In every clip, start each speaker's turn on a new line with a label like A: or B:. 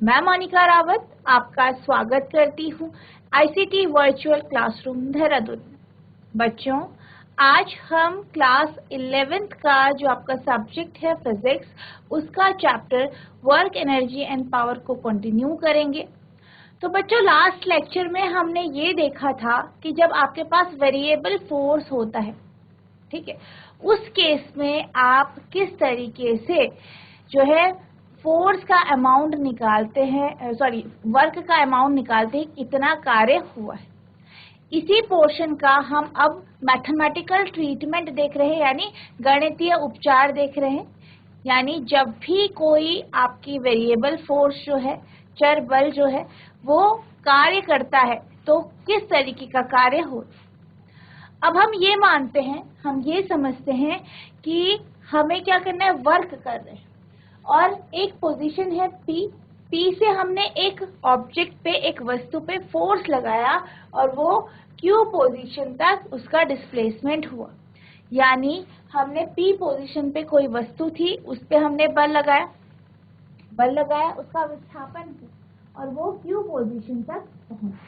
A: मैं मोनिका रावत आपका स्वागत करती हूँ आईसीटी वर्चुअल क्लासरूम देहरादून। बच्चों, आज हम क्लास 11th का जो आपका सब्जेक्ट है फिजिक्स, उसका chapter work energy and power को कंटिन्यू करेंगे। तो बच्चों, लास्ट लेक्चर में हमने ये देखा था कि जब आपके पास वेरिएबल फोर्स होता है, ठीक है, उस केस में आप किस तरीके से जो है फोर्स का अमाउंट निकालते हैं, वर्क का अमाउंट निकालते हैं, कितना कार्य हुआ है। इसी पोर्शन का हम अब मैथमेटिकल ट्रीटमेंट देख रहे हैं, यानी गणितीय उपचार देख रहे हैं। यानी जब भी कोई आपकी वेरिएबल फोर्स जो है, चर बल जो है, वो कार्य करता है तो किस तरीके का कार्य हो। अब हम ये मानते हैं, हम ये समझते हैं कि हमें क्या करना है, वर्क कर रहे हैं और एक पोजीशन है P से हमने एक ऑब्जेक्ट पे, एक वस्तु पे फोर्स लगाया और वो Q पोजीशन तक उसका डिस्प्लेसमेंट हुआ। यानी हमने P पोजीशन पे कोई वस्तु थी, उस पे हमने बल लगाया, उसका विस्थापन किया और वो Q पोजीशन तक पहुंचा।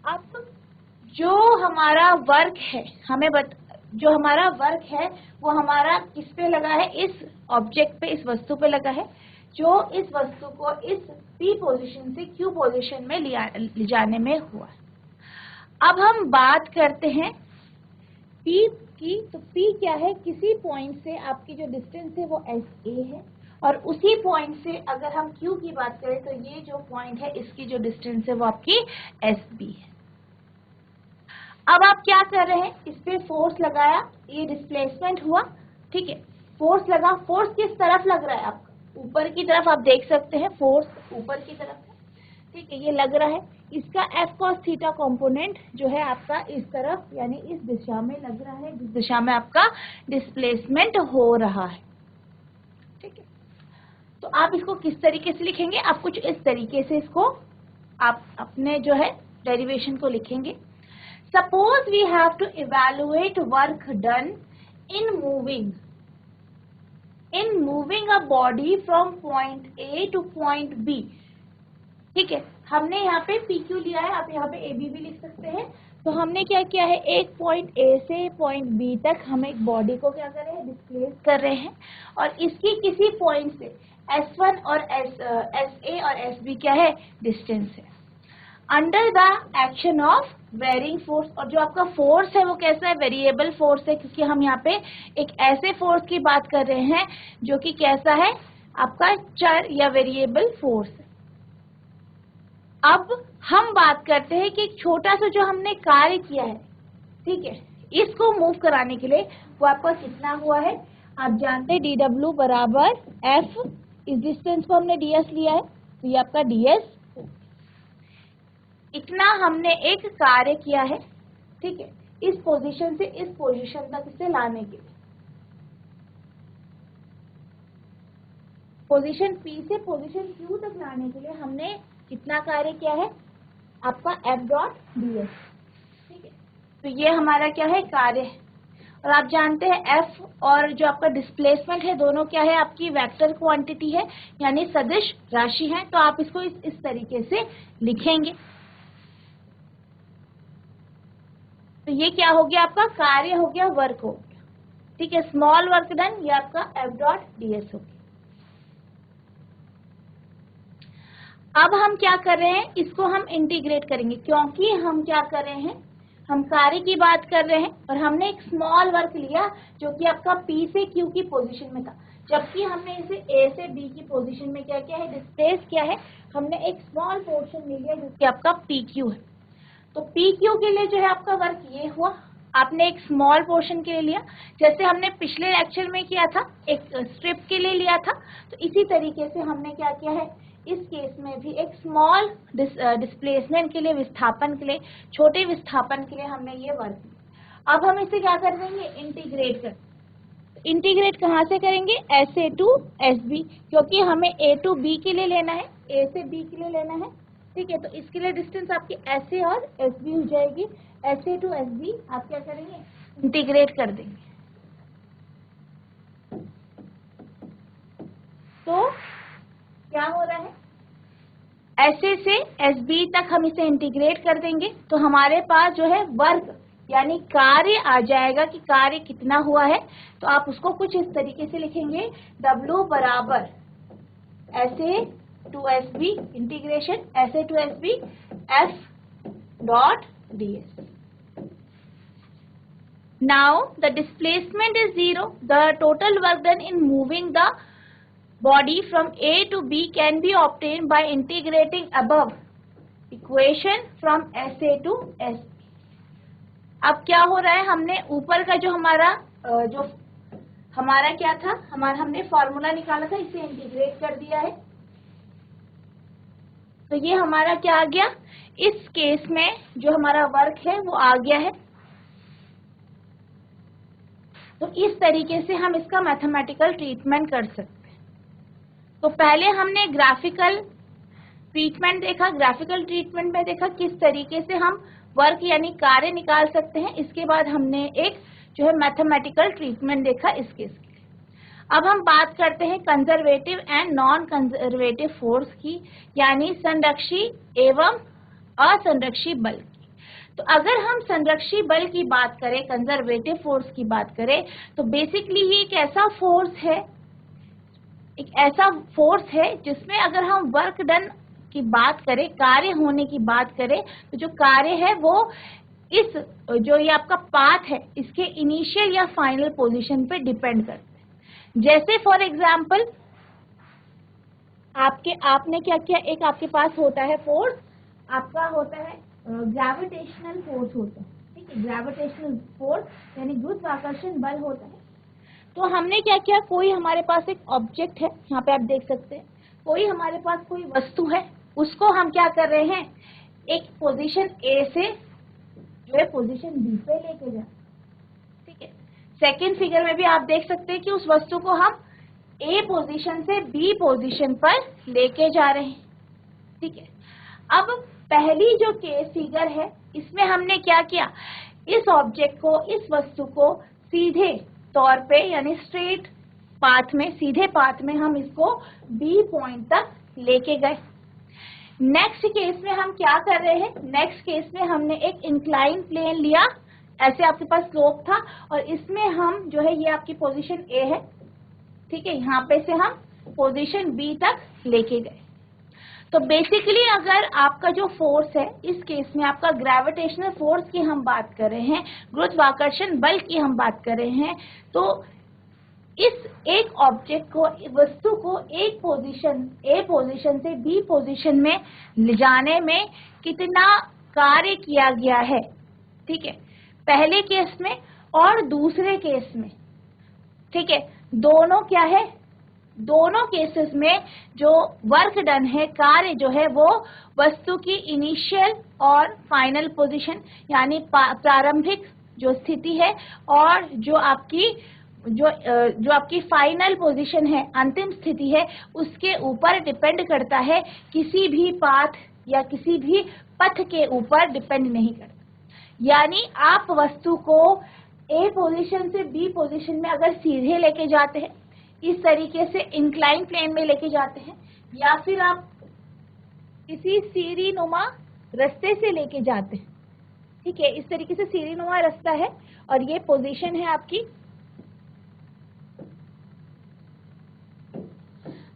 A: अब जो हमारा वर्क है, जो हमारा वर्क है वो हमारा किस पे लगा है, इस ऑब्जेक्ट पे, इस वस्तु पे लगा है, जो इस वस्तु को इस P पोजीशन से Q पोजीशन में ले जाने में हुआ। अब हम बात करते हैं P की। तो P क्या है, किसी पॉइंट से आपकी जो डिस्टेंस है वो SA है और उसी पॉइंट से अगर हम Q की बात करें तो ये जो पॉइंट है, इसकी जो डिस्टेंस है वो आपकी SB है। अब आप क्या कर रहे हैं, इस पे फोर्स लगाया, ये डिस्प्लेसमेंट हुआ, ठीक है, फोर्स लगा। फोर्स किस तरफ लग रहा है आपका, ऊपर की तरफ। आप देख सकते हैं फोर्स ऊपर की तरफ है, ठीक है, ये लग रहा है। इसका F cos थीटा कंपोनेंट जो है आपका इस तरफ, यानी इस दिशा में लग रहा है, जिस दिशा में आपका डिस्प्लेसमेंट हो रहा है, ठीक है। तो आप इसको किस तरीके से लिखेंगे, आप कुछ इस तरीके से इसको आप अपने जो है डेरिवेशन को लिखेंगे। Suppose we have to evaluate work done in moving a body from point A to point B, ठीक है। हमने यहाँ पे PQ लिया है, आप यहाँ पे AB भी लिख सकते हैं। तो हमने क्या किया है, एक पॉइंट A से पॉइंट B तक हम एक बॉडी को क्या कर रहे हैं, डिस्प्लेस कर रहे हैं और इसकी किसी पॉइंट से S1 और SA और SB क्या है, डिस्टेंस है, under the action of varying force. और जो आपका फोर्स है वो कैसा है, वेरिएबल फोर्स है, क्योंकि हम यहाँ पे एक ऐसे फोर्स की बात कर रहे हैं जो कि कैसा है, आपका चर या वेरिएबल फोर्स है। अब हम बात करते हैं कि एक छोटा सा जो हमने कार्य किया है, ठीक है, इसको मूव कराने के लिए वो आपका कितना हुआ है, आप जानते हैं dW बराबर F, इस डिस्टेंस को हमने ds लिया है, तो ये आपका ds, इतना हमने एक कार्य किया है, ठीक है, इस पोजीशन से इस पोजीशन तक इसे लाने के लिए। पोजीशन P से पोजीशन Q तक लाने के लिए हमने कितना कार्य किया है, आपका F डॉट ds, ठीक है। तो ये हमारा क्या है, कार्य है। और आप जानते हैं F और जो आपका डिस्प्लेसमेंट है, दोनों क्या है, आपकी वेक्टर क्वांटिटी है, यानी सदिश राशि है। तो आप इसको इस तरीके से लिखेंगे। तो ये क्या हो गया, आपका कार्य हो गया, वर्क हो गया, ठीक है, स्मॉल वर्क डन, ये आपका F डॉट ds हो गया। अब हम क्या कर रहे हैं, इसको हम इंटीग्रेट करेंगे, क्योंकि हम क्या कर रहे हैं, हम कार्य की बात कर रहे हैं और हमने एक स्मॉल वर्क लिया जो कि आपका P से Q की पोजीशन में था, जबकि हमने इसे A से B की पोजीशन में क्या किया है, डिस्प्लेस किया है। हमने एक स्मॉल पोर्शन ले लिया जो कि आपका PQ है। तो PQ के लिए जो है आपका वर्क ये हुआ, आपने एक स्मॉल पोर्शन के लिए लिया, जैसे हमने पिछले लेक्चर में किया था, एक स्ट्रिप के लिए लिया था। तो इसी तरीके से हमने क्या किया है, इस केस में भी एक स्मॉल डिस्प्लेसमेंट के लिए, विस्थापन के लिए, छोटे विस्थापन के लिए हमने ये वर्क किया। अब हम इसे क्या कर देंगे, इंटीग्रेट कर। इंटीग्रेट कहाँ से करेंगे, SA टू SB, क्योंकि हमें A टू B के लिए लेना है, A से B के लिए लेना है, ठीक है। तो इसके लिए डिस्टेंस आपकी SA और SB हो जाएगी। SA टू SB आप क्या करेंगे, इंटीग्रेट कर देंगे। तो क्या क्या हो रहा है, ऐसे से SB तक हम इसे इंटीग्रेट कर देंगे तो हमारे पास जो है वर्क यानी कार्य आ जाएगा कि कार्य कितना हुआ है। तो आप उसको कुछ इस तरीके से लिखेंगे, W बराबर SA to SB integration SA to SB F dot ds. Now the displacement is 0. The total work done in moving the body from A to B can be obtained by integrating above equation from SA to SB. अब क्या हो रहा है, हमने ऊपर का जो हमारा क्या था, हमने फॉर्मूला निकाला था, इसे इंटीग्रेट कर दिया है। तो ये हमारा क्या आ गया, इस केस में जो हमारा वर्क है वो आ गया है। तो इस तरीके से हम इसका मैथमेटिकल ट्रीटमेंट कर सकते हैं। तो पहले हमने ग्राफिकल ट्रीटमेंट देखा, ग्राफिकल ट्रीटमेंट में देखा किस तरीके से हम वर्क यानी कार्य निकाल सकते हैं। इसके बाद हमने एक जो है मैथमेटिकल ट्रीटमेंट देखा इस केस के लिए। अब हम बात करते हैं conservative and non conservative force की, यानी संरक्षी एवं असंरक्षी बल की। तो अगर हम संरक्षी बल की बात करें, कंजर्वेटिव फोर्स की बात करें, तो बेसिकली ये एक ऐसा फोर्स है, एक ऐसा फोर्स है जिसमें अगर हम वर्क डन की बात करें, कार्य होने की बात करें, तो जो कार्य है वो इस जो ये आपका पाथ है इसके इनिशियल या फाइनल पोजीशन पे डिपेंड करते हैं। जैसे फॉर एग्जांपल आपने क्या किया, एक आपके पास होता है फोर्स, आपका होता है ग्रेविटेशनल फोर्स होता है, ठीक है, ग्रेविटेशनल फोर्स यानी गुरुत्वाकर्षण बल होता है। तो हमने क्या किया, कोई हमारे पास एक ऑब्जेक्ट है, यहाँ पे आप देख सकते हैं, कोई हमारे पास कोई वस्तु है, उसको हम क्या कर रहे हैं, एक पोजीशन A से जो है पोजीशन B पे लेके जा, ठीक है। सेकंड फिगर में भी आप देख सकते हैं कि उस वस्तु को हम A पोजीशन से B पोजीशन पर लेके जा रहे हैं, ठीक है। अब पहली जो केस फिगर है इसमें हमने क्या किया, इस ऑब्जेक्ट को, इस वस्तु को सीधे तौर पे यानी स्ट्रेट पाथ में, सीधे पाथ में हम इसको B पॉइंट तक लेके गए। नेक्स्ट केस में हम क्या कर रहे हैं, नेक्स्ट केस में हमने एक इंक्लाइन प्लेन लिया, ऐसे आपके पास स्लोप था और इसमें हम जो है ये आपकी पोजीशन A है, ठीक है, यहाँ पे से हम पोजीशन B तक लेके गए। तो बेसिकली अगर आपका जो फोर्स है, इस केस में आपका ग्रेविटेशनल फोर्स की हम बात कर रहे हैं, गुरुत्वाकर्षण बल की हम बात कर रहे हैं, तो इस एक ऑब्जेक्ट को, वस्तु को एक पोजीशन A पोजीशन से B पोजीशन में ले जाने में कितना कार्य किया गया है, ठीक है, पहले केस में और दूसरे केस में, ठीक है। दोनों क्या है, दोनों केसेस में जो वर्क डन है, कार्य जो है वो वस्तु की इनिशियल और फाइनल पोजीशन यानी प्रारंभिक जो स्थिति है और जो आपकी फाइनल पोजीशन है, अंतिम स्थिति है, उसके ऊपर डिपेंड करता है, किसी भी पाथ या किसी भी पथ के ऊपर डिपेंड नहीं करता। यानी आप वस्तु को A पोजीशन से B पोजीशन में अगर सीधे लेके जाते हैं, इस तरीके से इंक्लाइन प्लेन में लेके जाते हैं, या फिर आप किसी सीढ़ी नुमा रास्ते से लेके जाते हैं, ठीक है, इस तरीके से सीढ़ी नुमा रास्ता है और ये पोजीशन है आपकी।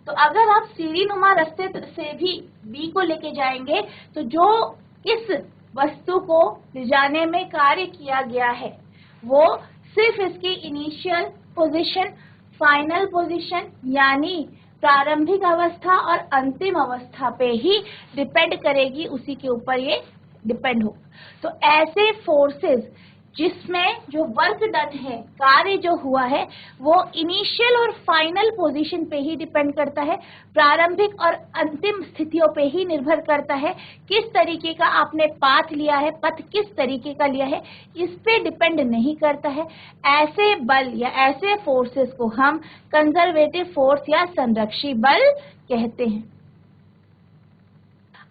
A: तो अगर आप सीढ़ी नुमा रास्ते से भी B को लेके जाएंगे तो जो इस वस्तु को ले जाने में कार्य किया गया है वो सिर्फ इसकी इनिशियल पोजीशन, फाइनल पोजीशन यानी प्रारंभिक अवस्था और अंतिम अवस्था पे ही डिपेंड करेगी, उसी के ऊपर ये डिपेंड हो। तो ऐसे फोर्सेस जिसमें जो वर्क डन है, कार्य जो हुआ है, वो इनिशियल और फाइनल पोजीशन पे ही डिपेंड करता है, प्रारंभिक और अंतिम स्थितियों पे ही निर्भर करता है, किस तरीके का आपने पाथ लिया है, पथ किस तरीके का लिया है, इस पे डिपेंड नहीं करता है। ऐसे बल या ऐसे फोर्सेस को हम कंजर्वेटिव फोर्स या संरक्षी बल कहते हैं।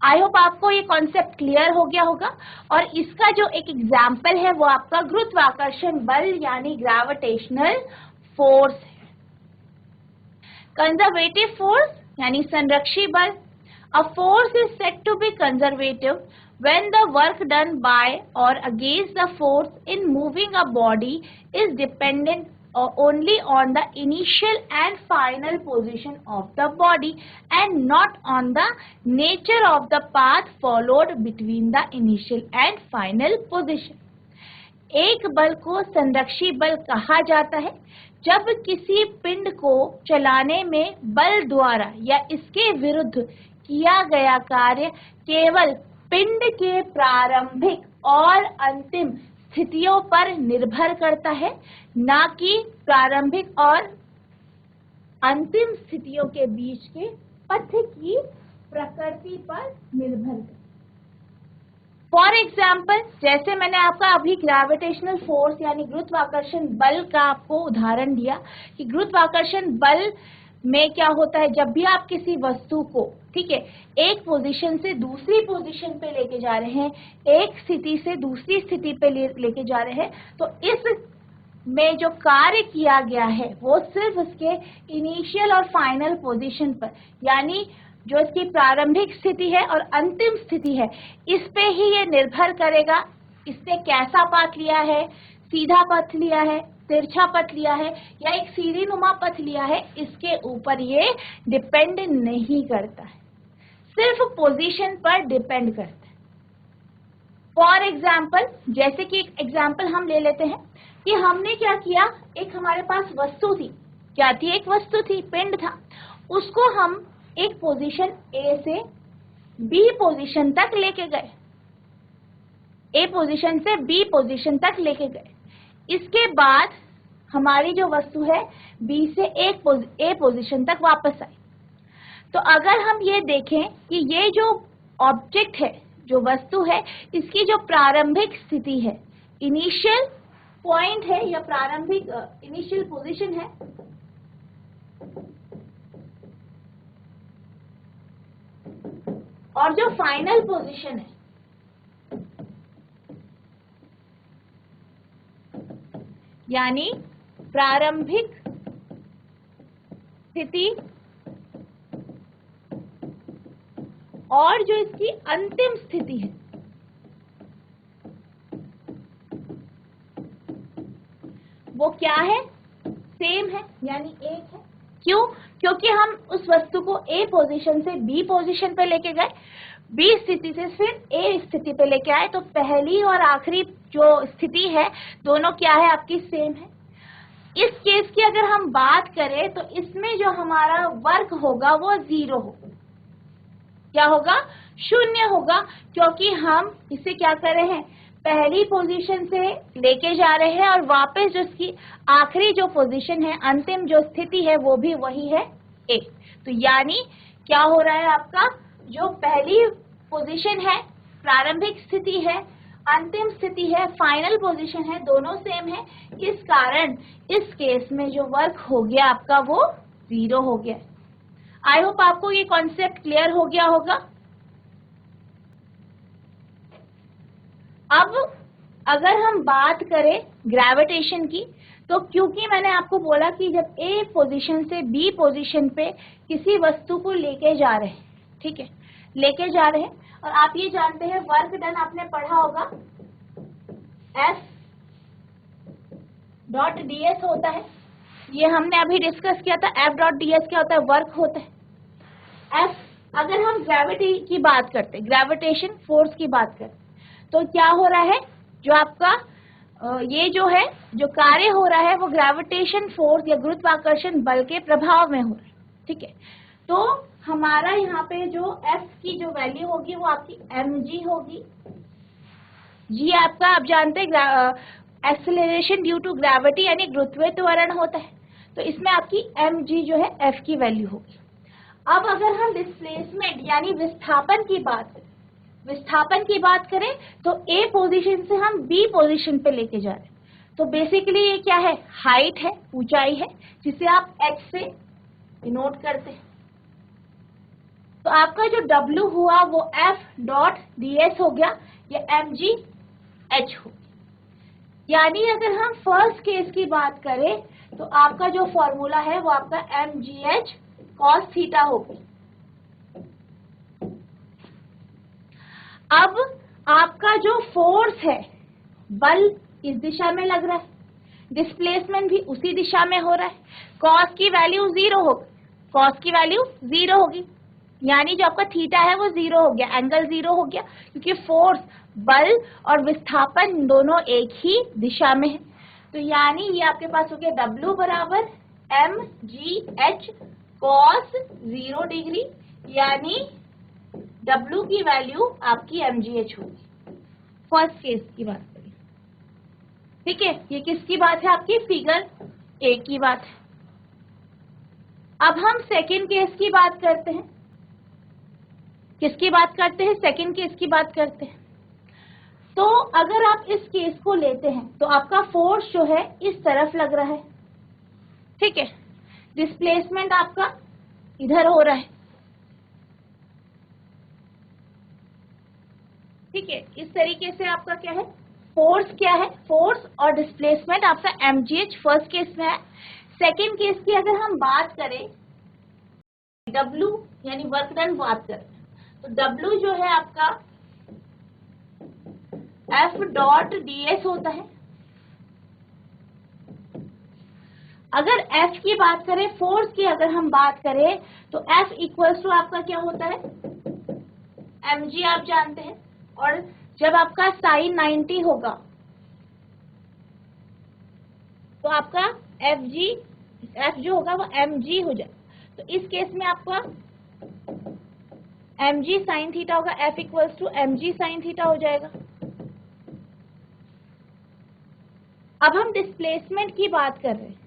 A: आई होप आपको ये कॉन्सेप्ट क्लियर हो गया होगा। और इसका जो एक एग्जाम्पल है वो आपका गुरुत्वाकर्षण बल यानी ग्रेविटेशनल फोर्स है। कंजर्वेटिव फोर्स यानी संरक्षी बल। A force is said to be conservative when the work done by or against the force in moving a body is dependent only on the initial and final position of the body and not on the nature of the path followed between the initial and final position. एक बल को संरक्षी बल कहा जाता है जब किसी पिंड को चलाने में बल द्वारा या इसके विरुद्ध किया गया कार्य केवल पिंड के प्रारंभिक और अंतिम स्थितियों पर निर्भर करता है, ना कि प्रारंभिक और अंतिम स्थितियों के बीच के पथ की प्रकृति पर निर्भर करता है। फॉर एग्जाम्पल, जैसे मैंने आपका अभी ग्रेविटेशनल फोर्स यानी गुरुत्वाकर्षण बल का आपको उदाहरण दिया कि गुरुत्वाकर्षण बल में क्या होता है, जब भी आप किसी वस्तु को, ठीक है, एक पोजीशन से दूसरी पोजीशन पे लेके जा रहे हैं, एक स्थिति से दूसरी स्थिति पे लेके जा रहे हैं, तो इस में जो कार्य किया गया है वो सिर्फ उसके इनिशियल और फाइनल पोजीशन पर, यानी जो इसकी प्रारंभिक स्थिति है और अंतिम स्थिति है, इस पे ही ये निर्भर करेगा इसने कैसा पथ लिया है, सीधा पथ लिया है, तिरछा पथ लिया है या एक सीढ़ी नुमा पथ लिया है, इसके ऊपर ये डिपेंड नहीं करता है, सिर्फ पोजीशन पर डिपेंड करता है। फॉर एग्जाम्पल, जैसे कि एक एग्जाम्पल हम ले लेते हैं कि हमने क्या किया, एक हमारे पास वस्तु थी, क्या थी, एक वस्तु थी, पिंड था, उसको हम एक पोजीशन ए से बी पोजीशन तक लेके गए, ए पोजीशन से बी पोजीशन तक लेके गए। इसके बाद हमारी जो वस्तु है बी से ए पोजीशन तक वापस आई। तो अगर हम ये देखें कि ये जो ऑब्जेक्ट है, जो वस्तु है, इसकी जो प्रारंभिक स्थिति है, इनिशियल पॉइंट है या प्रारंभिक इनिशियल पोजीशन है, और जो फाइनल पोजीशन है, यानी प्रारंभिक स्थिति और जो इसकी अंतिम स्थिति है, वो क्या है, सेम है, यानी एक है। क्यों? क्योंकि हम उस वस्तु को ए पोजीशन से बी पोजीशन पे लेके गए, बी स्थिति से फिर ए स्थिति पे लेके आए, तो पहली और आखिरी जो स्थिति है दोनों क्या है, आपकी सेम है। इस केस की अगर हम बात करें तो इसमें जो हमारा वर्क होगा वो 0 होगा। क्या होगा? 0 होगा, क्योंकि हम इसे क्या कर रहे हैं, पहली पोजीशन से लेके जा रहे हैं और वापस जो इसकी आखिरी जो पोजीशन है, अंतिम जो स्थिति है, वो भी वही है ए। तो यानी क्या हो रहा है, आपका जो पहली पोजीशन है, प्रारंभिक स्थिति है, अंतिम स्थिति है, फाइनल पोजीशन है, दोनों सेम है। इस कारण इस केस में जो वर्क हो गया आपका वो 0 हो गया। आई होप आपको ये कॉन्सेप्ट क्लियर हो गया होगा। अब अगर हम बात करें ग्रेविटेशन की, तो क्योंकि मैंने आपको बोला कि जब ए पोजीशन से बी पोजीशन पे किसी वस्तु को लेके जा रहे हैं, ठीक है, लेके जा रहे हैं, और आप ये जानते हैं वर्क डन आपने पढ़ा होगा F डॉट ds होता है, ये हमने अभी डिस्कस किया था। F डॉट ds क्या होता है, वर्क होता है। F, अगर हम ग्रेविटी की बात करते, ग्रेविटेशन फोर्स की बात करते, तो क्या हो रहा है, जो आपका ये जो है, जो कार्य हो रहा है वो ग्रेविटेशन फोर्स या गुरुत्वाकर्षण बल के प्रभाव में हो रहा है, ठीक है। तो हमारा यहाँ पे जो F की जो वैल्यू होगी वो आपकी mg होगी। जी आपका, आप जानते हैं एक्सेलरेशन ड्यू टू ग्रेविटी यानी गुरुत्वीय त्वरण होता है, तो इसमें आपकी mg जो है F की वैल्यू होगी। अब अगर हम डिस्प्लेसमेंट यानी विस्थापन की बात करें तो A पोजीशन से हम B पोजीशन पे लेके जा रहे हैं, तो बेसिकली ये क्या है, हाइट है, ऊंचाई है, जिसे आप h से डिनोट करते हैं। तो आपका जो W हुआ वो F डॉट ds हो गया, या mg h हो। यानी अगर हम फर्स्ट केस की बात करें तो आपका जो फॉर्मूला है वो आपका mgh कॉस थीटा होगी। अब आपका जो फोर्स है, बल इस दिशा में लग रहा है, डिस्प्लेसमेंट भी उसी दिशा में हो रहा है, कॉस की वैल्यू 0 होगी, कॉस की वैल्यू 0 होगी, यानी जो आपका थीटा है वो 0 हो गया, एंगल 0 हो गया, क्योंकि फोर्स, बल और विस्थापन दोनों एक ही दिशा में है। तो यानी ये आपके पास हो गया W बराबर mgh cos 0 डिग्री, यानी W की वैल्यू आपकी mgh होगी। फर्स्ट केस की बात करें, ठीक है, ये किसकी बात है, आपकी फिगर ए की बात है। अब हम सेकंड केस की बात करते हैं। किसकी बात करते हैं, सेकंड केस की बात करते हैं। तो अगर आप इस केस को लेते हैं तो आपका फोर्स जो है इस तरफ लग रहा है, ठीक है, डिस्प्लेसमेंट आपका इधर हो रहा है, ठीक है, इस तरीके से आपका क्या है, फोर्स क्या है, फोर्स और डिस्प्लेसमेंट आपका mgh फर्स्ट केस में है। सेकंड केस की अगर हम बात करें, W यानी वर्क डन बात करें, तो W जो है आपका F डॉट ds होता है। अगर F की बात करें, फोर्स की अगर हम बात करें, तो F इक्वल्स टू आपका क्या होता है, mg आप जानते हैं, और जब आपका साइन 90 होगा तो आपका F जो होगा वो mg हो जाए। तो इस केस में आपका mg साइन थीटा होगा, F equals to mg sine theta हो जाएगा। अब हम डिस्प्लेसमेंट की बात कर रहे हैं।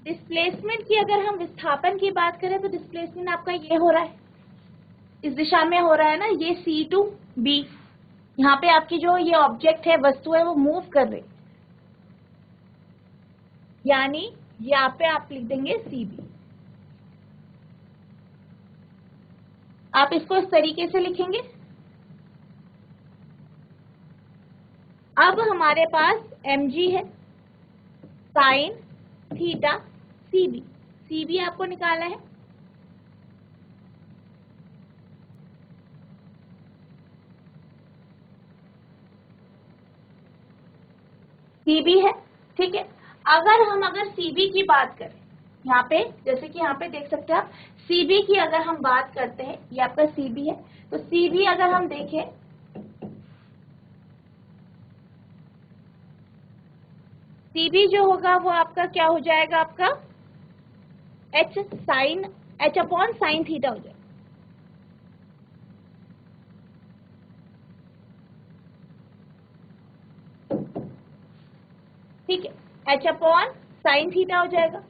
A: डिस्प्लेसमेंट की अगर हम विस्थापन की बात करें तो डिस्प्लेसमेंट आपका ये हो रहा है, इस दिशा में हो रहा है ना, ये C टू B, यहाँ पे आपकी जो ये ऑब्जेक्ट है, वस्तु है, वो मूव कर रही, यानी यहाँ पे आप लिख देंगे CB। आप इसको इस तरीके से लिखेंगे। अब हमारे पास mg है, साइन थीटा CB, CB आपको निकाला है, CB है, ठीक है। अगर CB की बात करें, यहाँ पे जैसे कि यहाँ पे देख सकते हैं आप, CB की अगर हम बात करते हैं, ये आपका CB है, तो CB अगर हम देखें, CB जो होगा वो आपका क्या हो जाएगा, आपका H अपॉन साइन थीटा हो जाएगा, ठीक है, H अपॉन साइन थीटा हो जाएगा।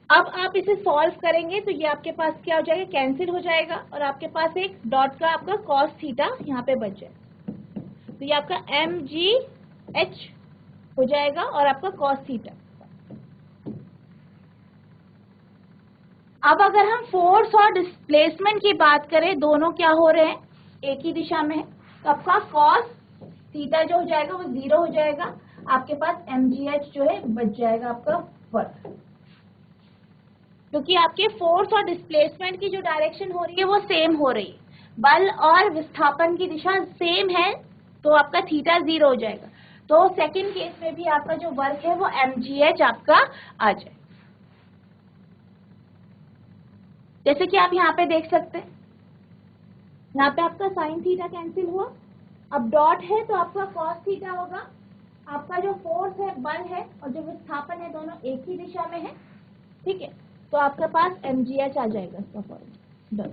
A: अब आप इसे सॉल्व करेंगे तो ये आपके पास क्या हो जाएगा, कैंसिल हो जाएगा, और आपके पास एक डॉट का आपका कॉस थीटा यहाँ पे बच जाएगा। तो ये आपका mgh हो जाएगा और आपका कॉस थीटा। अब अगर हम फोर्स और डिस्प्लेसमेंट की बात करें, दोनों क्या हो रहे हैं, एक ही दिशा में है, तो आपका कॉस थीटा जो हो जाएगा वो 0 हो जाएगा, आपके पास mgh जो है बच जाएगा आपका वर्क, क्योंकि आपके फोर्स और डिस्प्लेसमेंट की जो डायरेक्शन हो रही है वो सेम हो रही है, बल और विस्थापन की दिशा सेम है, तो आपका थीटा 0 हो जाएगा। तो सेकंड केस में भी आपका जो वर्क है वो mgh आपका आ जाए। जैसे कि आप यहाँ पे देख सकते हैं, यहाँ पे आपका साइन थीटा कैंसिल हुआ, अब डॉट है तो आपका कॉस थीटा होगा, आपका जो फोर्स है, बल है, और जो विस्थापन है, दोनों एक ही दिशा में है, ठीक है, तो आपके पास mgh आ जाएगा इसका फॉर्मूला।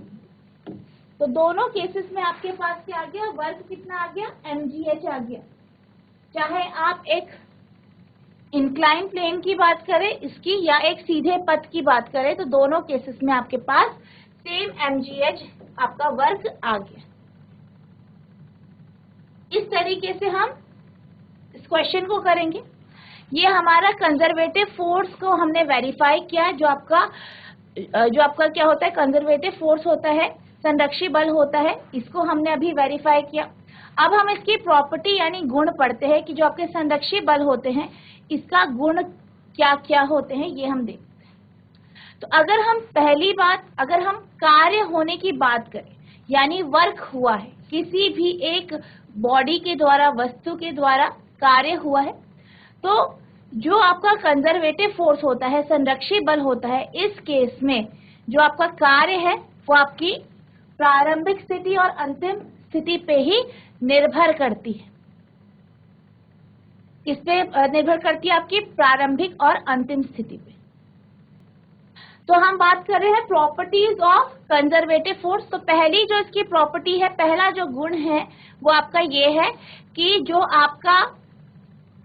A: तो दोनों केसेस में आपके पास क्या आ गया, वर्क कितना आ गया, mgh आ गया। चाहे आप एक इंक्लाइन प्लेन की बात करें इसकी, या एक सीधे पथ की बात करें, तो दोनों केसेस में आपके पास सेम mgh आपका वर्क आ गया। इस तरीके से हम इस क्वेश्चन को करेंगे। ये हमारा कंजर्वेटिव फोर्स को हमने वेरीफाई किया, जो आपका क्या होता है, कंजर्वेटिव फोर्स होता है, संरक्षी बल होता है, इसको हमने अभी वेरीफाई किया। अब हम इसकी प्रॉपर्टी यानी गुण पढ़ते हैं कि जो आपके संरक्षी बल होते हैं इसका गुण क्या क्या होते हैं, ये हम देखते हैं। तो अगर हम पहली बात, अगर हम कार्य होने की बात करें, यानी वर्क हुआ है, किसी भी एक बॉडी के द्वारा, वस्तु के द्वारा कार्य हुआ है, तो जो आपका कंजर्वेटिव फोर्स होता है, संरक्षी बल होता है, इस केस में जो आपका कार्य है वो आपकी प्रारंभिक स्थिति और अंतिम स्थिति पे ही निर्भर करती है। किस पे निर्भर करती है? आपकी प्रारंभिक और अंतिम स्थिति पे। तो हम बात कर रहे हैं प्रॉपर्टीज ऑफ कंजर्वेटिव फोर्स। तो पहली जो इसकी प्रॉपर्टी है, पहला जो गुण है वो आपका ये है कि जो आपका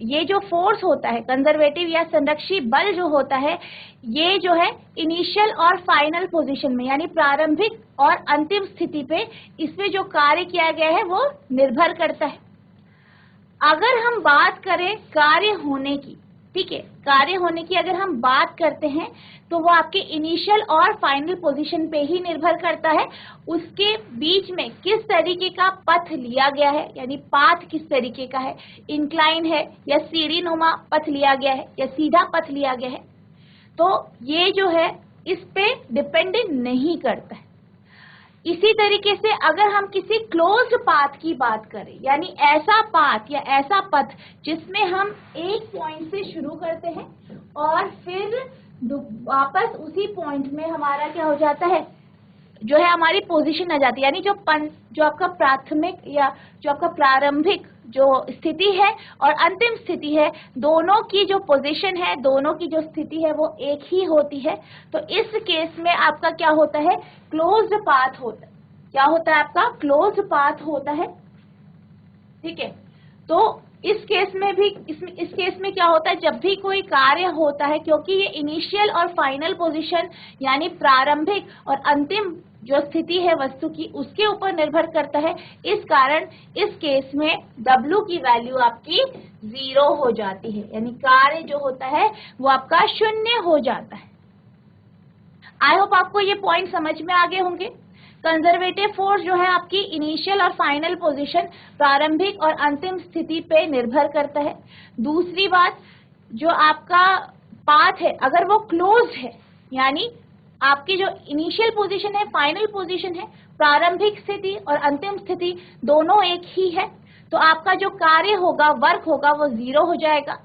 A: ये जो फोर्स होता है, कंजर्वेटिव या संरक्षी बल जो होता है, ये जो है इनिशियल और फाइनल पोजीशन में, यानी प्रारंभिक और अंतिम स्थिति पे इसमें जो कार्य किया गया है वो निर्भर करता है। अगर हम बात करें कार्य होने की, ठीक है, कार्य होने की अगर हम बात करते हैं तो वो आपके इनिशियल और फाइनल पोजीशन पे ही निर्भर करता है। उसके बीच में किस तरीके का पथ लिया गया है, यानी पाथ किस तरीके का है, इंक्लाइन है या सीढ़ी नुमा पथ लिया गया है या सीधा पथ लिया गया है, तो ये जो है इस पे डिपेंडेंट नहीं करता है। इसी तरीके से अगर हम किसी क्लोज्ड पाथ की बात करें, यानी ऐसा पाथ या ऐसा पथ जिसमें हम एक पॉइंट से शुरू करते हैं और फिर वापस उसी पॉइंट में हमारा क्या हो जाता है, जो है हमारी पोजीशन आ जाती है, यानी जो आपका प्राथमिक या जो आपका प्रारंभिक जो स्थिति है और अंतिम स्थिति है, दोनों की जो पोजीशन है, दोनों की जो स्थिति है वो एक ही होती है। तो इस केस में आपका क्या होता है, क्लोज्ड पाथ होता है। क्या होता है आपका? क्लोज्ड पाथ होता है, ठीक है। तो इस केस में भी इस केस में क्या होता है, जब भी कोई कार्य होता है, क्योंकि ये इनिशियल और फाइनल पोजीशन यानी प्रारंभिक और अंतिम जो स्थिति है वस्तु की, उसके ऊपर निर्भर करता है। इस कारण इस केस में W की वैल्यू आपकी 0 हो जाती है, यानी कार्य जो होता है वो आपका 0 हो जाता है। आई होप आपको ये पॉइंट समझ में आ गए होंगे। कंजर्वेटिव फोर्स जो है आपकी इनिशियल और फाइनल पोजीशन, प्रारंभिक और अंतिम स्थिति पे निर्भर करता है। दूसरी बात, जो आपका पाथ है अगर वो क्लोज्ड है, यानी आपकी जो इनिशियल पोजीशन है, फाइनल पोजीशन है, प्रारंभिक स्थिति और अंतिम स्थिति दोनों एक ही है, तो आपका जो कार्य होगा, वर्क होगा, वो 0 हो जाएगा।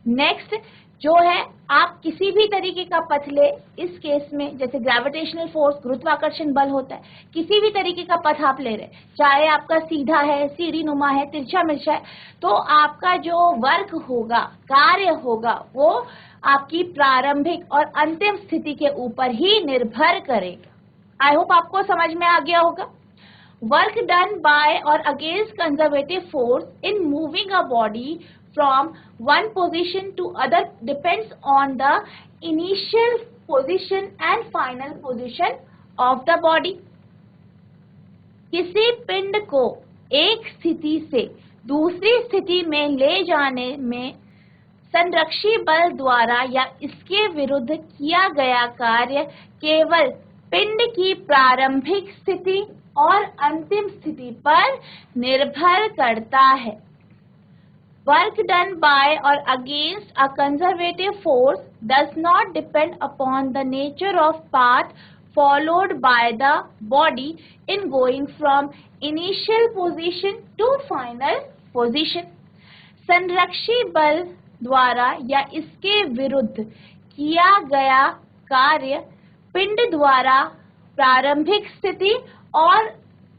A: नेक्स्ट जो है, आप किसी भी तरीके का पथ ले, इस केस में जैसे ग्रेविटेशनल फोर्स, गुरुत्वाकर्षण बल होता है, किसी भी तरीके का पथ आप ले रहे, चाहे आपका सीधा है, सीढ़ी नुमा है, तिरछा मिर्चा है, तो आपका जो वर्क होगा, कार्य होगा, वो आपकी प्रारंभिक और अंतिम स्थिति के ऊपर ही निर्भर करेगा। आई होप आपको समझ में आ गया होगा। वर्क डन बाय और against conservative force in moving a body from one position to other depends on the initial position and final position of the body. किसी पिंड को एक स्थिति से दूसरी स्थिति में ले जाने में संरक्षी बल द्वारा या इसके विरुद्ध किया गया कार्य केवल पिंड की प्रारंभिक स्थिति और अंतिम स्थिति पर निर्भर करता है। Work done by or against a conservative force does not depend upon the nature of path followed by the body in going from initial position to final position. संरक्षी बल द्वारा या इसके विरुद्ध किया गया कार्य पिंड द्वारा प्रारंभिक स्थिति और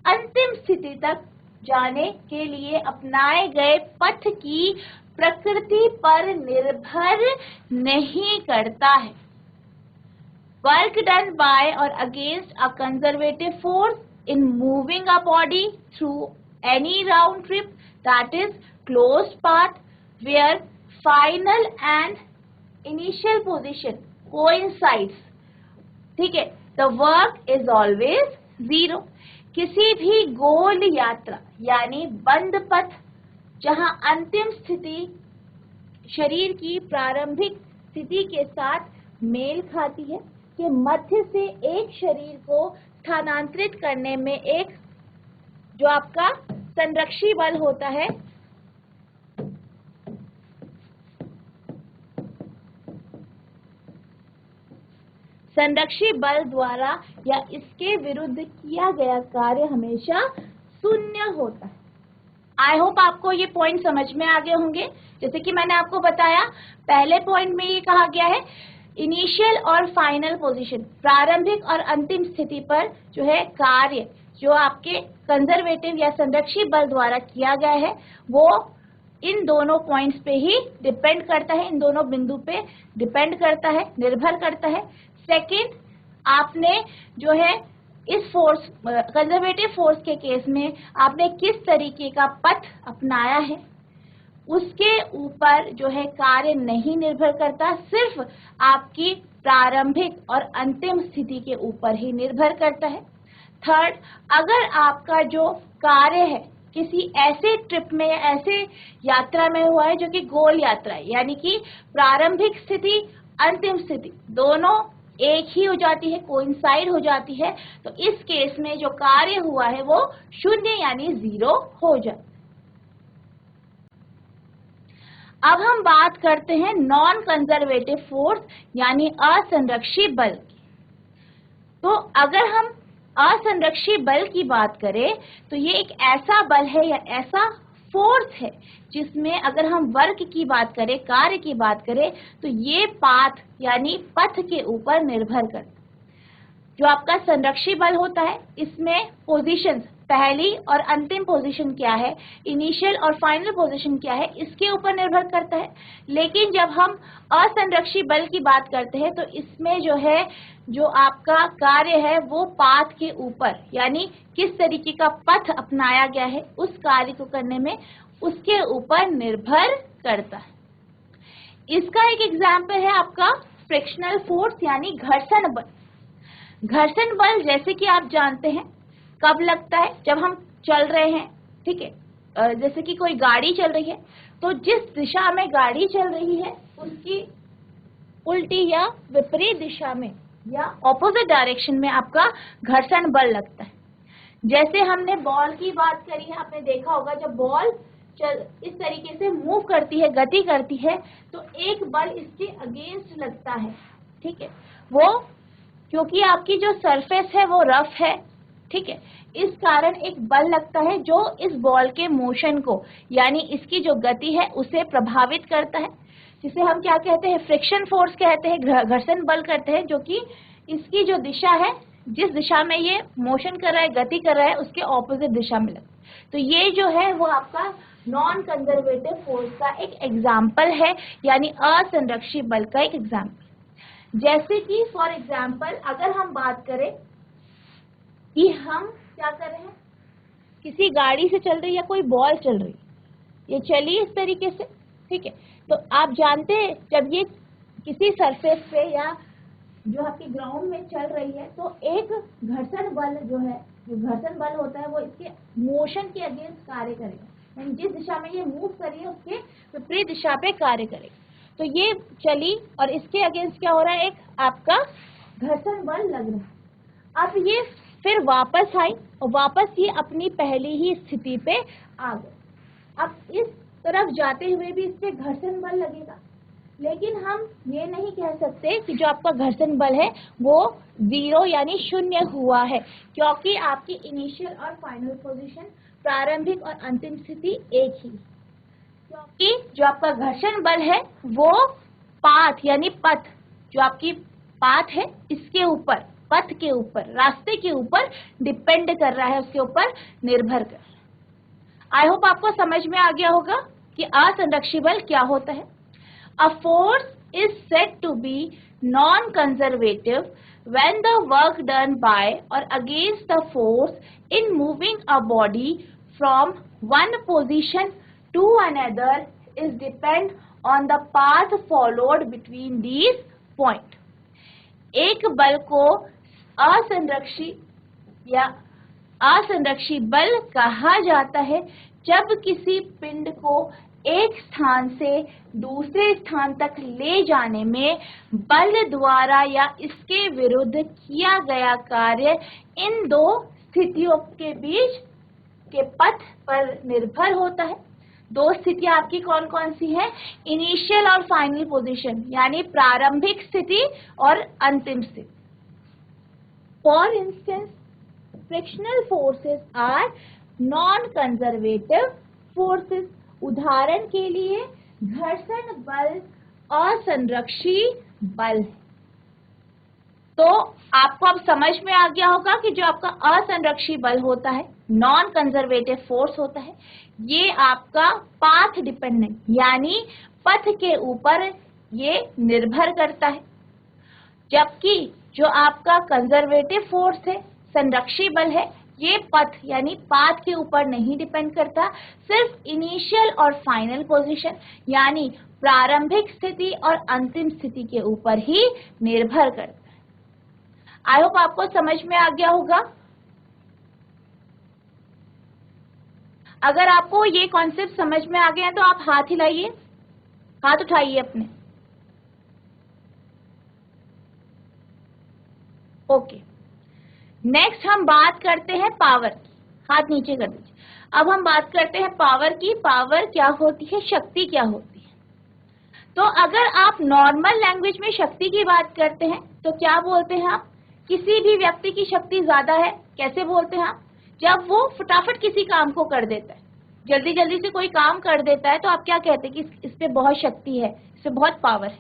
A: अंतिम स्थिति तक जाने के लिए अपनाए गए पथ की प्रकृति पर निर्भर नहीं करता है। Work done by or against a conservative force in moving a body through any round trip, that is closed path where final and initial position coincides, ठीक है, the work is always 0. किसी भी गोल यात्रा यानी बंद पथ जहां अंतिम स्थिति शरीर की प्रारंभिक स्थिति के साथ मेल खाती है, कि मध्य से एक शरीर को स्थानांतरित करने में एक जो आपका संरक्षी बल होता है संरक्षी बल द्वारा या इसके विरुद्ध किया गया कार्य हमेशा शून्य होता है। आई होप आपको ये पॉइंट समझ में आ गए होंगे। जैसे कि मैंने आपको बताया, पहले पॉइंट में ये कहा गया है इनिशियल और फाइनल पोजीशन, प्रारंभिक और अंतिम स्थिति पर जो है कार्य जो आपके कंजर्वेटिव या संरक्षी बल द्वारा किया गया है वो इन दोनों पॉइंट्स पे ही डिपेंड करता है, इन दोनों बिंदु पे डिपेंड करता है, निर्भर करता है। सेकंड, आपने जो है इस फोर्स कंजर्वेटिव फोर्स के केस में आपने किस तरीके का पथ अपनाया है उसके ऊपर जो है कार्य नहीं निर्भर करता, सिर्फ आपकी प्रारंभिक और अंतिम स्थिति के ऊपर ही निर्भर करता है। थर्ड, अगर आपका जो कार्य है किसी ऐसे ट्रिप में या ऐसे यात्रा में हुआ है जो कि गोल यात्रा है, यानी कि प्रारंभिक स्थिति अंतिम स्थिति दोनों एक ही हो जाती है, कोइंसाइड हो जाती है, तो इस केस में जो कार्य हुआ है वो शून्य यानी 0 हो जाता है। अब हम बात करते हैं नॉन कंजर्वेटिव फोर्स यानी असंरक्षी बल की। तो अगर हम असंरक्षी बल की बात करें तो ये एक ऐसा बल है या ऐसा फोर्स है जिसमें अगर हम वर्क की बात करें, कार्य की बात करें, तो ये पाथ यानी पथ के ऊपर निर्भर करता है। जो आपका संरक्षी बल होता है इसमें पोजीशंस, पहली और अंतिम पोजीशन क्या है, इनिशियल और फाइनल पोजीशन क्या है, इसके ऊपर निर्भर करता है। लेकिन जब हम असंरक्षी बल की बात करते हैं तो इसमें जो है जो आपका कार्य है वो पाथ के ऊपर यानी किस तरीके का पथ अपनाया गया है उस कार्य को करने में उसके ऊपर निर्भर करता है। इसका एक एग्जाम्पल है आपका फ्रिक्शनल फोर्स यानी घर्षण बल। घर्षण बल जैसे कि आप जानते हैं कब लगता है, जब हम चल रहे हैं, ठीक है। जैसे कि कोई गाड़ी चल रही है तो जिस दिशा में गाड़ी चल रही है उसकी उल्टी या विपरीत दिशा में या ऑपोजिट डायरेक्शन में आपका घर्षण बल लगता है। जैसे हमने बॉल की बात करी है, आपने देखा होगा जब बॉल इस तरीके से मूव करती है, गति करती है, तो एक बल इसके अगेंस्ट लगता है, ठीक है। वो क्योंकि आपकी जो सरफेस है वो रफ है, ठीक है, इस कारण एक बल लगता है जो इस बॉल के मोशन को यानी इसकी जो गति है उसे प्रभावित करता है, जिसे हम क्या कहते हैं, फ्रिक्शन फोर्स कहते हैं, घर्षण बल कहते हैं, जो कि इसकी जो दिशा है, जिस दिशा में ये मोशन कर रहा है, गति कर रहा है, उसके ऑपोजिट दिशा में लगता है। तो ये जो है वो आपका नॉन कंजर्वेटिव फोर्स का एक एग्जाम्पल है, यानी असंरक्षी बल का एक एग्जाम्पल। जैसे कि फॉर एग्जाम्पल अगर हम बात करें कि हम क्या कर रहे हैं, किसी गाड़ी से चल रही है, कोई बॉल चल रही है, ये चली इस तरीके से, ठीक है। तो आप जानते हैं जब ये किसी सरफेस पे या जो आपकी ग्राउंड में चल रही है तो एक घर्षण बल जो है, जो घर्षण बल होता है वो इसके मोशन के अगेंस्ट कार्य करेगा, यानी जिस दिशा में ये मूव कर रही है उसके विपरीत दिशा पे कार्य करेगा। तो ये चली और इसके अगेंस्ट क्या हो रहा है, एक आपका घर्षण बल लग रहा है। अब ये फिर वापस आई और वापस ये अपनी पहली ही स्थिति पे आ गई। अब इस तरफ जाते हुए भी इस पे घर्षण बल लगेगा, लेकिन हम ये नहीं कह सकते कि जो आपका घर्षण बल है वो 0 यानी शून्य हुआ है, क्योंकि आपकी इनिशियल और फाइनल पोजीशन, प्रारंभिक और अंतिम स्थिति एक ही, क्योंकि जो आपका घर्षण बल है वो पाथ यानी पथ, जो आपकी पाथ है इसके ऊपर, पथ के ऊपर, रास्ते के ऊपर डिपेंड कर रहा है, उसके ऊपर निर्भर कर रहा है। आई होप आपको समझ में आ गया होगा कि असंरक्षी बल क्या होता है। A force is said to be non-conservative when the work done by or against the force in moving a body from one position to another is depend on the path followed between these points. एक बल को असंरक्षी या असंरक्षी बल कहा जाता है जब किसी पिंड को एक स्थान से दूसरे स्थान तक ले जाने में बल द्वारा या इसके विरुद्ध किया गया कार्य इन दो स्थितियों के बीच के पथ पर निर्भर होता है। दो स्थितियां आपकी कौन कौन सी है? इनिशियल और फाइनल पोजीशन, यानी प्रारंभिक स्थिति और अंतिम स्थिति। For instance, frictional forces are non conservative forces. उदाहरण के लिए घर्षण बल असंरक्षी बल है। तो आपको अब समझ में आ गया होगा कि जो आपका असंरक्षी बल होता है, नॉन कंजर्वेटिव फोर्स होता है, ये आपका पाथ डिपेंडेंट यानी पथ के ऊपर ये निर्भर करता है। जबकि जो आपका कंजर्वेटिव फोर्स है, संरक्षी बल है, ये पथ यानी पाथ के ऊपर नहीं डिपेंड करता, सिर्फ इनिशियल और फाइनल पोजीशन यानी प्रारंभिक स्थिति और अंतिम स्थिति के ऊपर ही निर्भर करता है। आई होप आपको समझ में आ गया होगा। अगर आपको ये कॉन्सेप्ट समझ में आ गए हैं तो आप हाथ हिलाइए, हाथ उठाइए अपने। ओके, नेक्स्ट हम बात करते हैं पावर की। हाथ नीचे कर दीजिए। अब हम बात करते हैं पावर की। पावर क्या होती है, शक्ति क्या होती है। तो अगर आप नॉर्मल लैंग्वेज में शक्ति की बात करते हैं तो क्या बोलते हैं आप? किसी भी व्यक्ति की शक्ति ज्यादा है, कैसे बोलते हैं आप? जब वो फटाफट किसी काम को कर देता है, जल्दी जल्दी से कोई काम कर देता है, तो आप क्या कहते हैं कि इस पे बहुत शक्ति है, इस पे बहुत पावर है।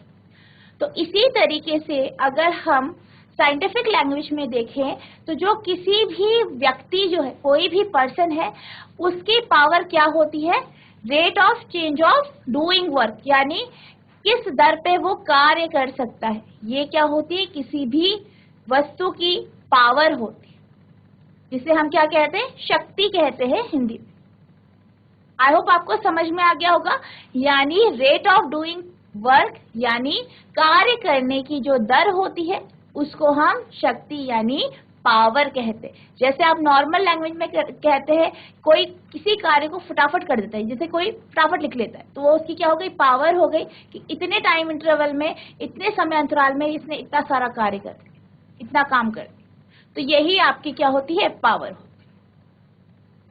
A: तो इसी तरीके से अगर हम साइंटिफिक लैंग्वेज में देखें तो जो किसी भी व्यक्ति जो है, कोई भी पर्सन है, उसकी पावर क्या होती है? Rate of change of doing work, यानी किस दर पे वो कार्य कर सकता है, ये क्या होती है? किसी भी वस्तु की पावर होती है, जिसे हम क्या कहते हैं? शक्ति कहते हैं हिंदी में। आई होप आपको समझ में आ गया होगा। यानी रेट ऑफ डूइंग वर्क यानी कार्य करने की जो दर होती है उसको हम शक्ति यानी पावर कहते हैं। जैसे आप नॉर्मल लैंग्वेज में कहते हैं कोई किसी कार्य को फटाफट कर देता है, जैसे कोई फटाफट लिख लेता है, तो वो उसकी क्या हो गई? पावर हो गई कि इतने टाइम इंटरवल में, इतने समय अंतराल में इसने इतना सारा कार्य कर दिया, इतना काम कर दिया। तो यही आपकी क्या होती है? Power.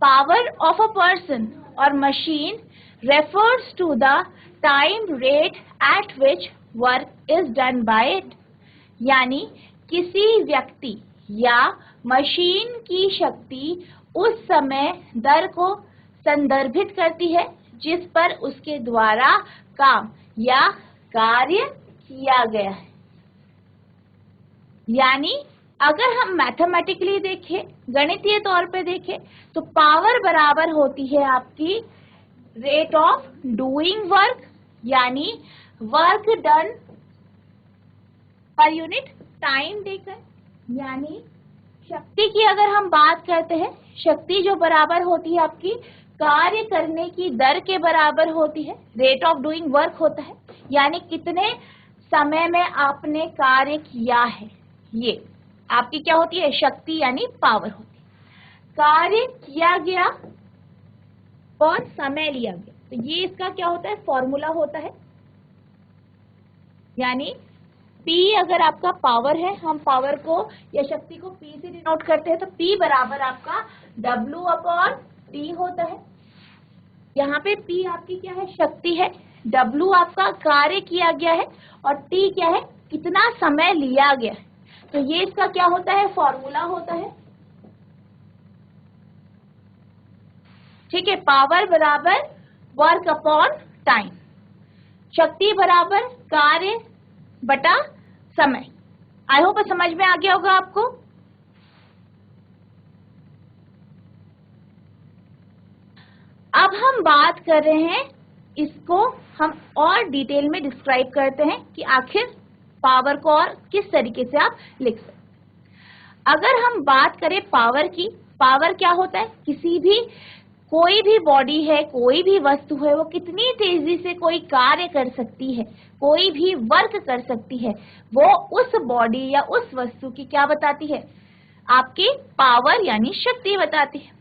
A: Power of a person और machine refers to the time rate at which work is done by it, यानी किसी व्यक्ति या मशीन की शक्ति उस समय दर को संदर्भित करती है जिस पर उसके द्वारा काम या कार्य किया गया है। यानी अगर हम मैथमेटिकली देखें, गणितीय तौर पे देखें, तो पावर बराबर होती है आपकी रेट ऑफ डूइंग वर्क यानी work done per unit time देकर। यानी शक्ति की अगर हम बात करते हैं, शक्ति जो बराबर होती है आपकी कार्य करने की दर के बराबर होती है। रेट ऑफ डूइंग वर्क होता है यानी कितने समय में आपने कार्य किया है, ये आपकी क्या होती है? शक्ति यानी पावर होती है। कार्य किया गया और समय लिया गया, तो ये इसका क्या होता है? फॉर्मूला होता है। यानी P अगर आपका पावर है, हम पावर को या शक्ति को P से डिनोट करते हैं, तो P बराबर आपका W अपॉन T होता है। यहाँ पे P आपकी क्या है? शक्ति है, W आपका कार्य किया गया है और T क्या है? कितना समय लिया गया है। तो ये इसका क्या होता है? फॉर्मूला होता है। ठीक है, पावर बराबर वर्क अपॉन टाइम, शक्ति बराबर कार्य बटा समय। आई होप समझ में आ गया होगा आपको। अब हम बात कर रहे हैं, इसको हम और डिटेल में डिस्क्राइब करते हैं कि आखिर पावर को और किस तरीके से आप लिख सकते हैं। अगर हम बात करें पावर की, पावर क्या होता है? किसी भी, कोई भी बॉडी है, कोई भी वस्तु है, वो कितनी तेजी से कोई कार्य कर सकती है, कोई भी वर्क कर सकती है, वो उस बॉडी या उस वस्तु की क्या बताती है? आपकी पावर यानी शक्ति बताती है।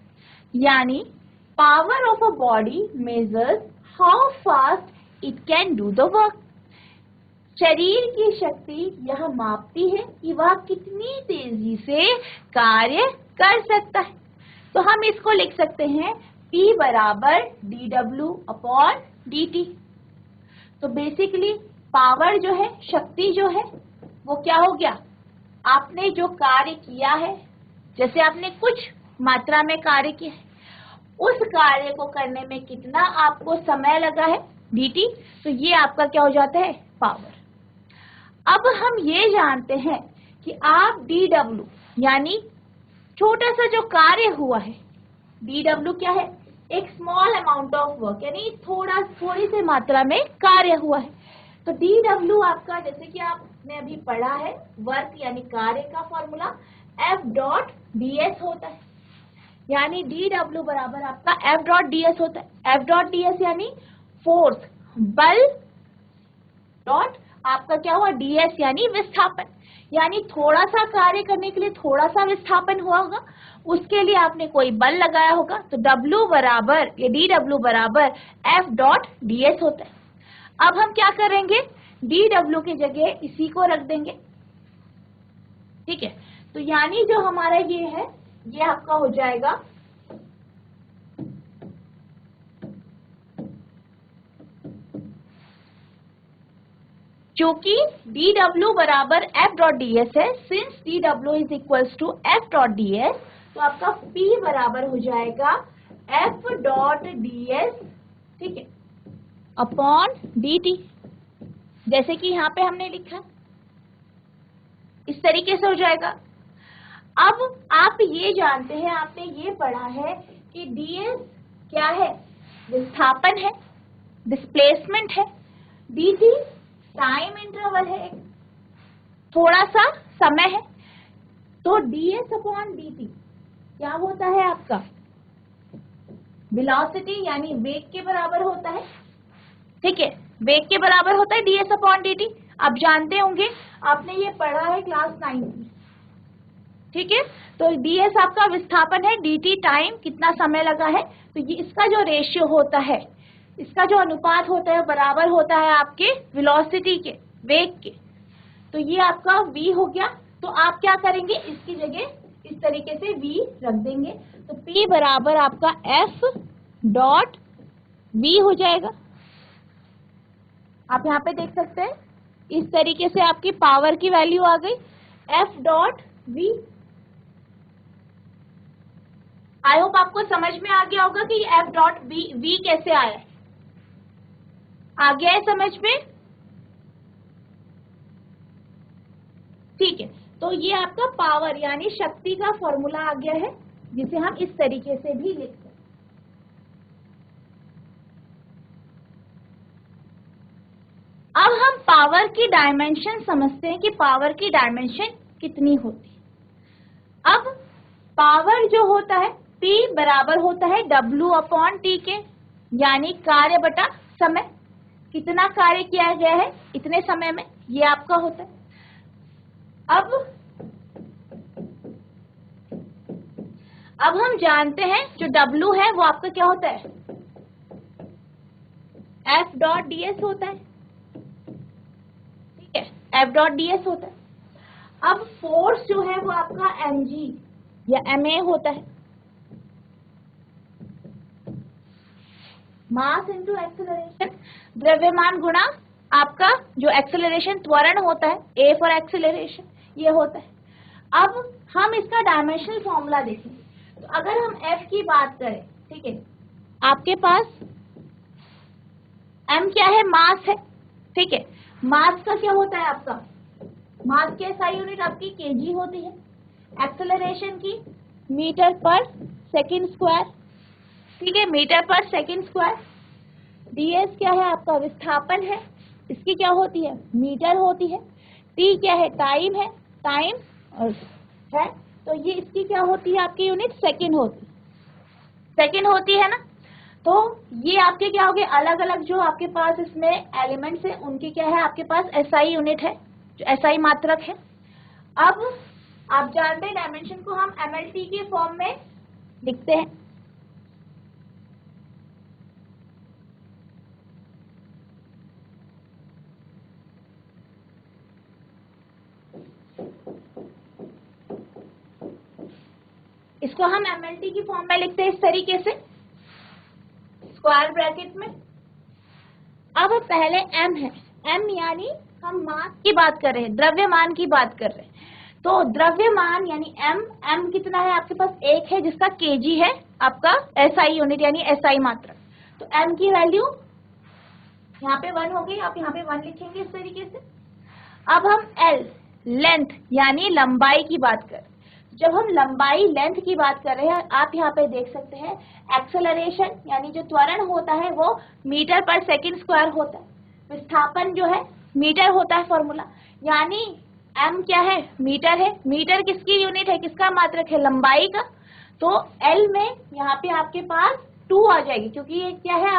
A: यानी power of a body measures how fast it can do the work. शरीर की शक्ति यह मापती है कि वह कितनी तेजी से कार्य कर सकता है। तो हम इसको लिख सकते हैं P बराबर dW अपॉन dt। तो बेसिकली पावर जो है, शक्ति जो है, वो क्या हो गया, आपने जो कार्य किया है, जैसे आपने कुछ मात्रा में कार्य किया है, उस कार्य को करने में कितना आपको समय लगा है dt, तो ये आपका क्या हो जाता है, पावर। अब हम ये जानते हैं कि आप dW यानी छोटा सा जो कार्य हुआ है, dW क्या है, एक स्मॉल अमाउंट ऑफ वर्क, यानी थोड़ी सी मात्रा में कार्य हुआ है। तो dW आपका, जैसे कि आपने अभी पढ़ा है, वर्क यानी कार्य का फॉर्मूला F डॉट ds होता है, यानी dW बराबर आपका F डॉट ds होता है। F डॉट ds यानी फोर्स, बल, डॉट आपका क्या हुआ, ds यानी विस्थापन, यानी थोड़ा सा कार्य करने के लिए थोड़ा सा विस्थापन हुआ होगा, उसके लिए आपने कोई बल लगाया होगा। तो W बराबर, ये dW बराबर F डॉट ds होता है। अब हम क्या करेंगे, dW की जगह इसी को रख देंगे, ठीक है। तो यानी जो हमारा ये है, ये आपका हो जाएगा क्योंकि dW बराबर F डॉट ds है, since dW is equals to F dot ds, तो आपका P बराबर हो जाएगा F डॉट ds, ठीक है, अपॉन dt, जैसे कि यहाँ पे हमने लिखा, इस तरीके से हो जाएगा। अब आप ये जानते हैं, आपने ये पढ़ा है कि ds क्या है, विस्थापन है, डिस्प्लेसमेंट है, dt टाइम इंटरवल है, थोड़ा सा समय है। तो ds अपॉन dt क्या होता है आपका, वेलोसिटी यानी वेग के बराबर होता है, ठीक है, वेग के बराबर होता है ds अपॉन dt। आप जानते होंगे, आपने ये पढ़ा है क्लास 9 में, ठीक है। तो ds आपका विस्थापन है, dt टाइम, कितना समय लगा है, तो ये इसका जो रेशियो होता है, इसका जो अनुपात होता है, बराबर होता है आपके वेलोसिटी के, वेग के। तो ये आपका v हो गया। तो आप क्या करेंगे, इसकी जगह इस तरीके से v रख देंगे, तो p बराबर आपका f डॉट v हो जाएगा। आप यहाँ पे देख सकते हैं, इस तरीके से आपकी पावर की वैल्यू आ गई, f dot v। I hope आपको समझ में आ गया होगा कि f डॉट v कैसे आया है, आ गया है समझ में, ठीक है। तो ये आपका पावर यानी शक्ति का फॉर्मूला आ गया है, जिसे हम इस तरीके से भी लिख सकते हैं। अब हम पावर की डायमेंशन समझते हैं कि पावर की डायमेंशन कितनी होती है। अब पावर जो होता है, P बराबर होता है W अपॉन T के, यानी कार्य बटा समय, कितना कार्य किया गया है इतने समय में, ये आपका होता है। अब हम जानते हैं जो W है वो आपका क्या होता है, F डॉट ds होता है, ठीक है, F डॉट ds होता है। अब फोर्स जो है वो आपका mg या ma होता है, मास इनटू एक्सेलरेशन, द्रव्यमान गुणा आपका जो एक्सेलरेशन, त्वरण होता है, a फॉर एक्सेलरेशन, ये होता है। अब हम इसका डायमेंशनल फॉर्मूला देखेंगे। तो अगर हम f की बात करें, ठीक है, आपके पास m क्या है, मास है, ठीक है। मास का क्या होता है आपका, मास की SI यूनिट आपकी kg होती है, एक्सेलरेशन की मीटर पर सेकंड स्क्वायर, ठीक है, मीटर पर सेकंड स्क्वायर। ds क्या है आपका, विस्थापन है, इसकी क्या होती है, मीटर होती है। t क्या है, टाइम है, टाइम है, तो ये इसकी क्या होती है आपकी यूनिट, सेकंड होती है ना। तो ये आपके क्या हो गए, अलग अलग जो आपके पास इसमें एलिमेंट्स है, उनकी क्या है आपके पास SI यूनिट है, जो SI मात्रक है। अब आप जानते हैं डायमेंशन को हम MLT के फॉर्म में लिखते हैं। इसको हम MLT की फॉर्म में लिखते हैं इस तरीके से, स्क्वायर ब्रैकेट में। अब पहले m है, m यानी हम मास की बात कर रहे हैं, द्रव्यमान की बात कर रहे हैं। तो द्रव्यमान यानी m कितना है आपके पास, 1 है, जिसका kg है आपका SI यूनिट यानी SI मात्रा। तो m की वैल्यू यहाँ पे 1 हो गई, आप यहाँ पे 1 लिखेंगे इस तरीके से। अब हम L लेंथ यानी लंबाई की बात कर रहे हैं। जब हम लंबाई लेंथ की बात कर रहे हैं, आप यहाँ पे देख सकते हैं एक्सेलरेशन यानी जो त्वरण होता है वो मीटर पर सेकंड स्क्वायर होता है, विस्थापन जो है मीटर होता है फॉर्मूला, यानी m क्या है, मीटर है। मीटर किसकी यूनिट है, किसका मात्रक है, लंबाई का। तो L में यहाँ पे आपके पास 2 आ जाएगी, क्योंकि ये क्या है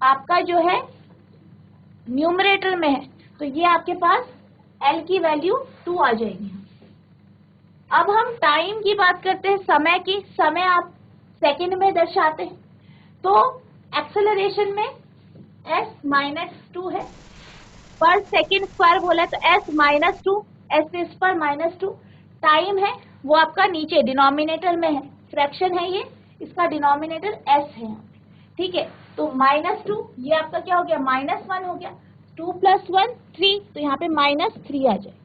A: आपका जो है न्यूमरेटर में है, तो ये आपके पास L की वैल्यू 2 आ जाएगी। अब हम टाइम की बात करते हैं, समय की। समय आप सेकंड में दर्शाते हैं, तो एक्सेलरेशन में s-2 है, पर सेकंड स्क्वायर बोला तो s-2, s इस पर -2। टाइम है वो आपका नीचे डिनोमिनेटर में है, फ्रैक्शन है ये, इसका डिनोमिनेटर s है, ठीक है। तो -2 ये आपका क्या हो गया, -1 हो गया। 2 + 1 3, तो यहाँ पे -3 आ जाए।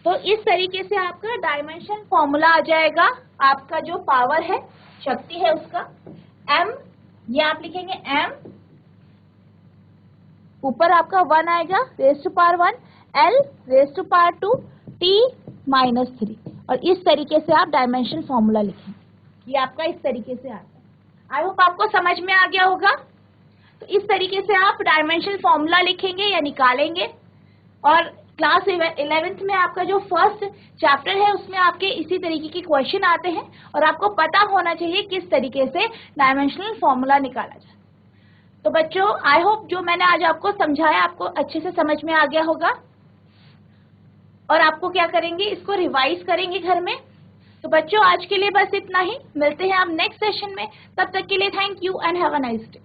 A: तो इस तरीके से आपका डायमेंशन फॉर्मूला आ जाएगा, आपका जो पावर है, शक्ति है उसका। m ये आप लिखेंगे m, ऊपर आपका 1 आएगा raised-1, L raised-2, T -3, और इस तरीके से आप डायमेंशन फॉर्मूला लिखेंगे। ये आपका इस तरीके से आता है। आई होप आपको समझ में आ गया होगा। तो इस तरीके से आप डायमेंशन फॉर्मूला लिखेंगे या निकालेंगे। और क्लास 11th में आपका जो फर्स्ट चैप्टर है उसमें आपके इसी तरीके के क्वेश्चन आते हैं, और आपको पता होना चाहिए किस तरीके से डायमेंशनल फॉर्मूला निकाला जाए। तो बच्चों, आई होप जो मैंने आज आपको समझाया आपको अच्छे से समझ में आ गया होगा, और आपको क्या करेंगे, इसको रिवाइज करेंगे घर में। तो बच्चों, आज के लिए बस इतना ही, मिलते हैं आप नेक्स्ट सेशन में। तब तक के लिए thank you and have a nice day.